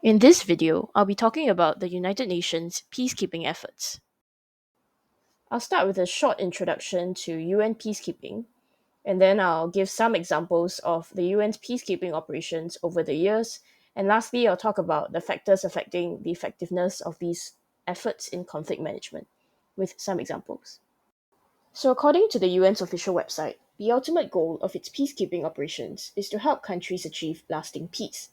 In this video, I'll be talking about the United Nations peacekeeping efforts. I'll start with a short introduction to UN peacekeeping, and then I'll give some examples of the UN's peacekeeping operations over the years, and lastly, I'll talk about the factors affecting the effectiveness of these efforts in conflict management, with some examples. So, according to the UN's official website, the ultimate goal of its peacekeeping operations is to help countries achieve lasting peace.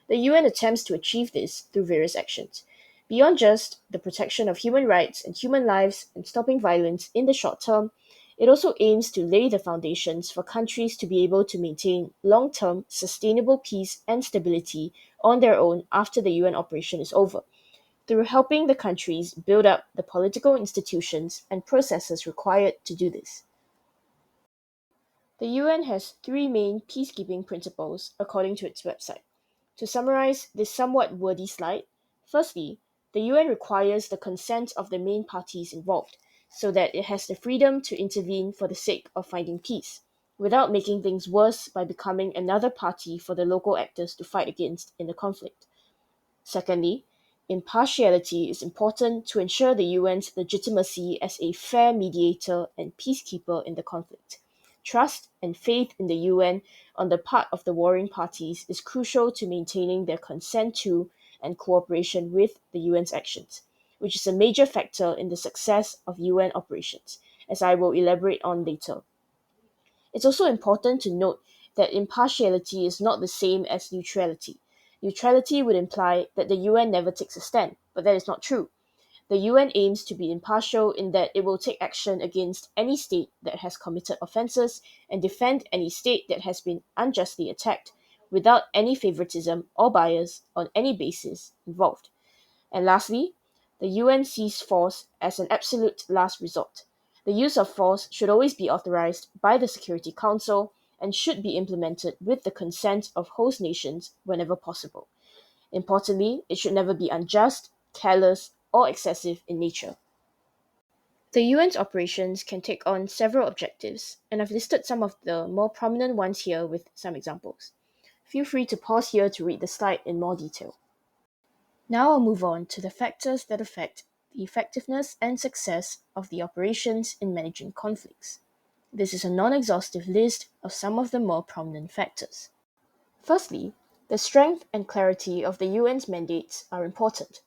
The UN attempts to achieve this through various actions. Beyond just the protection of human rights and human lives and stopping violence in the short term, it also aims to lay the foundations for countries to be able to maintain long term, sustainable peace and stability on their own after the UN operation is over, through helping the countries build up the political institutions and processes required to do this. The UN has three main peacekeeping principles according to its website. To summarize this somewhat wordy slide, firstly, the UN requires the consent of the main parties involved, so that it has the freedom to intervene for the sake of finding peace, without making things worse by becoming another party for the local actors to fight against in the conflict. Secondly, impartiality is important to ensure the UN's legitimacy as a fair mediator and peacekeeper in the conflict. Trust and faith in the UN on the part of the warring parties is crucial to maintaining their consent to and cooperation with the UN's actions, which is a major factor in the success of UN operations, as I will elaborate on later. It's also important to note that impartiality is not the same as neutrality. Neutrality would imply that the UN never takes a stand, but that is not true. The UN aims to be impartial in that it will take action against any state that has committed offenses and defend any state that has been unjustly attacked without any favoritism or bias on any basis involved. And lastly, the UN sees force as an absolute last resort. The use of force should always be authorized by the Security Council and should be implemented with the consent of host nations whenever possible. Importantly, it should never be unjust, careless, or excessive in nature. The UN's operations can take on several objectives, and I've listed some of the more prominent ones here with some examples. Feel free to pause here to read the slide in more detail. Now I'll move on to the factors that affect the effectiveness and success of the operations in managing conflicts. This is a non-exhaustive list of some of the more prominent factors. Firstly, the strength and clarity of the UN's mandates are important.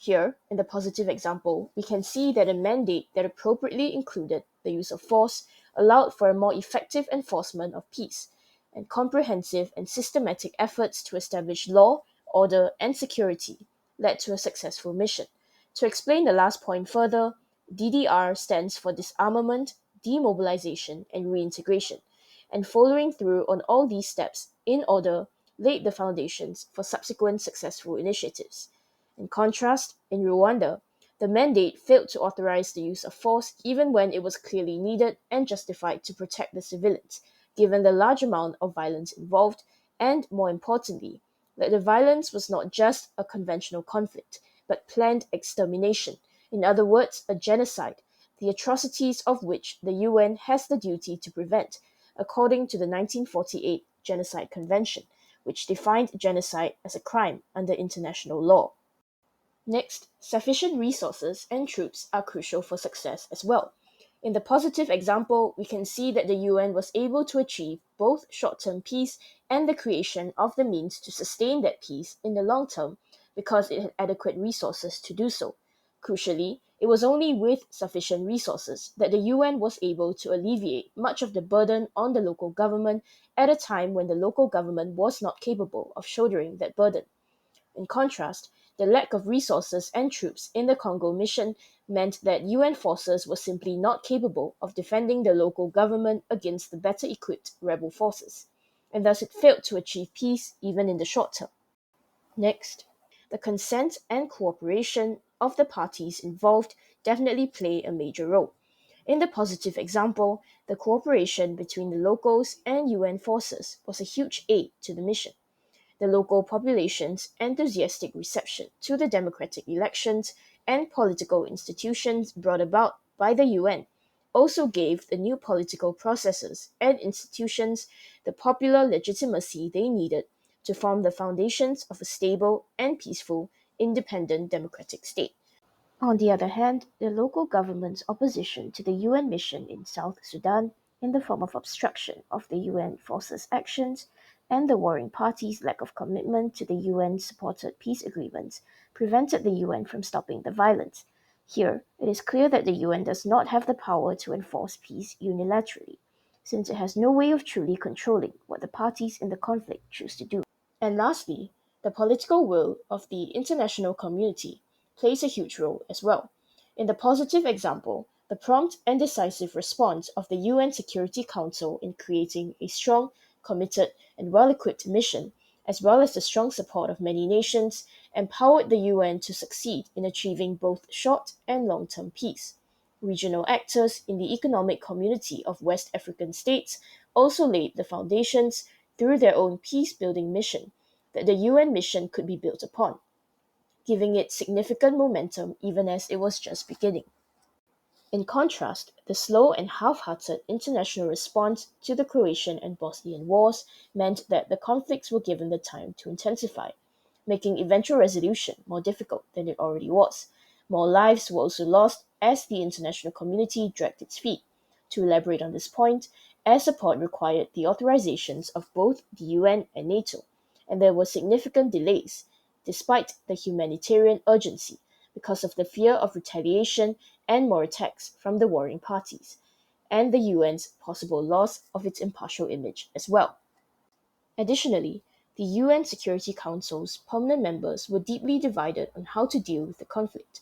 Here, in the positive example, we can see that a mandate that appropriately included the use of force allowed for a more effective enforcement of peace, and comprehensive and systematic efforts to establish law, order, and security led to a successful mission. To explain the last point further, DDR stands for disarmament, demobilization, and reintegration, and following through on all these steps in order laid the foundations for subsequent successful initiatives. In contrast, in Rwanda, the mandate failed to authorize the use of force even when it was clearly needed and justified to protect the civilians, given the large amount of violence involved, and more importantly, that the violence was not just a conventional conflict, but planned extermination, in other words, a genocide, the atrocities of which the UN has the duty to prevent, according to the 1948 Genocide Convention, which defined genocide as a crime under international law. Next, sufficient resources and troops are crucial for success as well. In the positive example, we can see that the UN was able to achieve both short-term peace and the creation of the means to sustain that peace in the long term because it had adequate resources to do so. Crucially, it was only with sufficient resources that the UN was able to alleviate much of the burden on the local government at a time when the local government was not capable of shouldering that burden. In contrast, the lack of resources and troops in the Congo mission meant that UN forces were simply not capable of defending the local government against the better equipped rebel forces, and thus it failed to achieve peace even in the short term. Next, the consent and cooperation of the parties involved definitely play a major role. In the positive example, the cooperation between the locals and UN forces was a huge aid to the mission. The local population's enthusiastic reception to the democratic elections and political institutions brought about by the UN also gave the new political processes and institutions the popular legitimacy they needed to form the foundations of a stable and peaceful, independent democratic state. On the other hand, the local government's opposition to the UN mission in South Sudan, in the form of obstruction of the UN forces' actions, and the warring parties' lack of commitment to the UN-supported peace agreements, prevented the UN from stopping the violence. Here, it is clear that the UN does not have the power to enforce peace unilaterally, since it has no way of truly controlling what the parties in the conflict choose to do. And lastly, the political will of the international community plays a huge role as well. In the positive example, the prompt and decisive response of the UN Security Council in creating a strong, committed, and well equipped mission, as well as the strong support of many nations, empowered the UN to succeed in achieving both short and long term peace. Regional actors in the economic community of West African states also laid the foundations through their own peace building mission that the UN mission could be built upon, giving it significant momentum even as it was just beginning. In contrast, the slow and half-hearted international response to the Croatian and Bosnian wars meant that the conflicts were given the time to intensify, making eventual resolution more difficult than it already was. More lives were also lost as the international community dragged its feet. To elaborate on this point, air support required the authorizations of both the UN and NATO, and there were significant delays, despite the humanitarian urgency, because of the fear of retaliation and more attacks from the warring parties, and the UN's possible loss of its impartial image as well. Additionally, the UN Security Council's permanent members were deeply divided on how to deal with the conflict,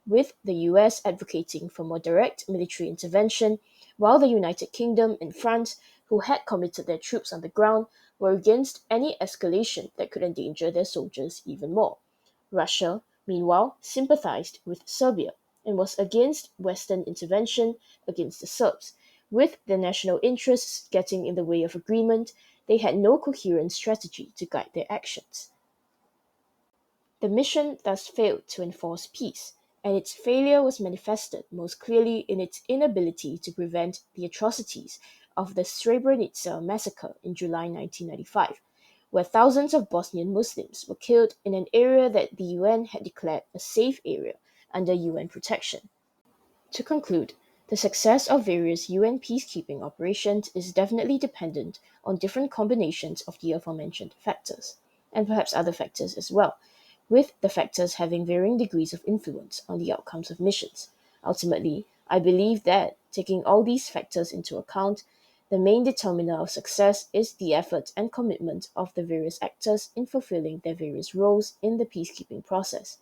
with the US advocating for more direct military intervention, while the United Kingdom and France, who had committed their troops on the ground, were against any escalation that could endanger their soldiers even more. Russia, meanwhile, sympathized with Serbia and was against Western intervention against the Serbs. With their national interests getting in the way of agreement, they had no coherent strategy to guide their actions. The mission thus failed to enforce peace, and its failure was manifested most clearly in its inability to prevent the atrocities of the Srebrenica massacre in July 1995, where thousands of Bosnian Muslims were killed in an area that the UN had declared a safe area under UN protection. To conclude, the success of various UN peacekeeping operations is definitely dependent on different combinations of the aforementioned factors, and perhaps other factors as well, with the factors having varying degrees of influence on the outcomes of missions. Ultimately, I believe that, taking all these factors into account, the main determiner of success is the effort and commitment of the various actors in fulfilling their various roles in the peacekeeping process.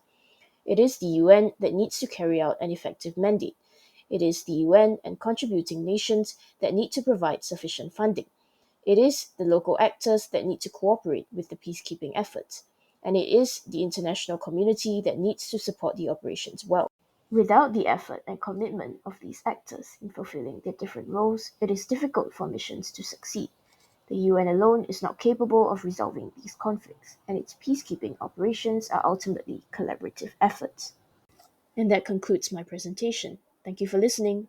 It is the UN that needs to carry out an effective mandate. It is the UN and contributing nations that need to provide sufficient funding. It is the local actors that need to cooperate with the peacekeeping efforts. And it is the international community that needs to support the operations well. Without the effort and commitment of these actors in fulfilling their different roles, it is difficult for missions to succeed. The UN alone is not capable of resolving these conflicts, and its peacekeeping operations are ultimately collaborative efforts. And that concludes my presentation. Thank you for listening.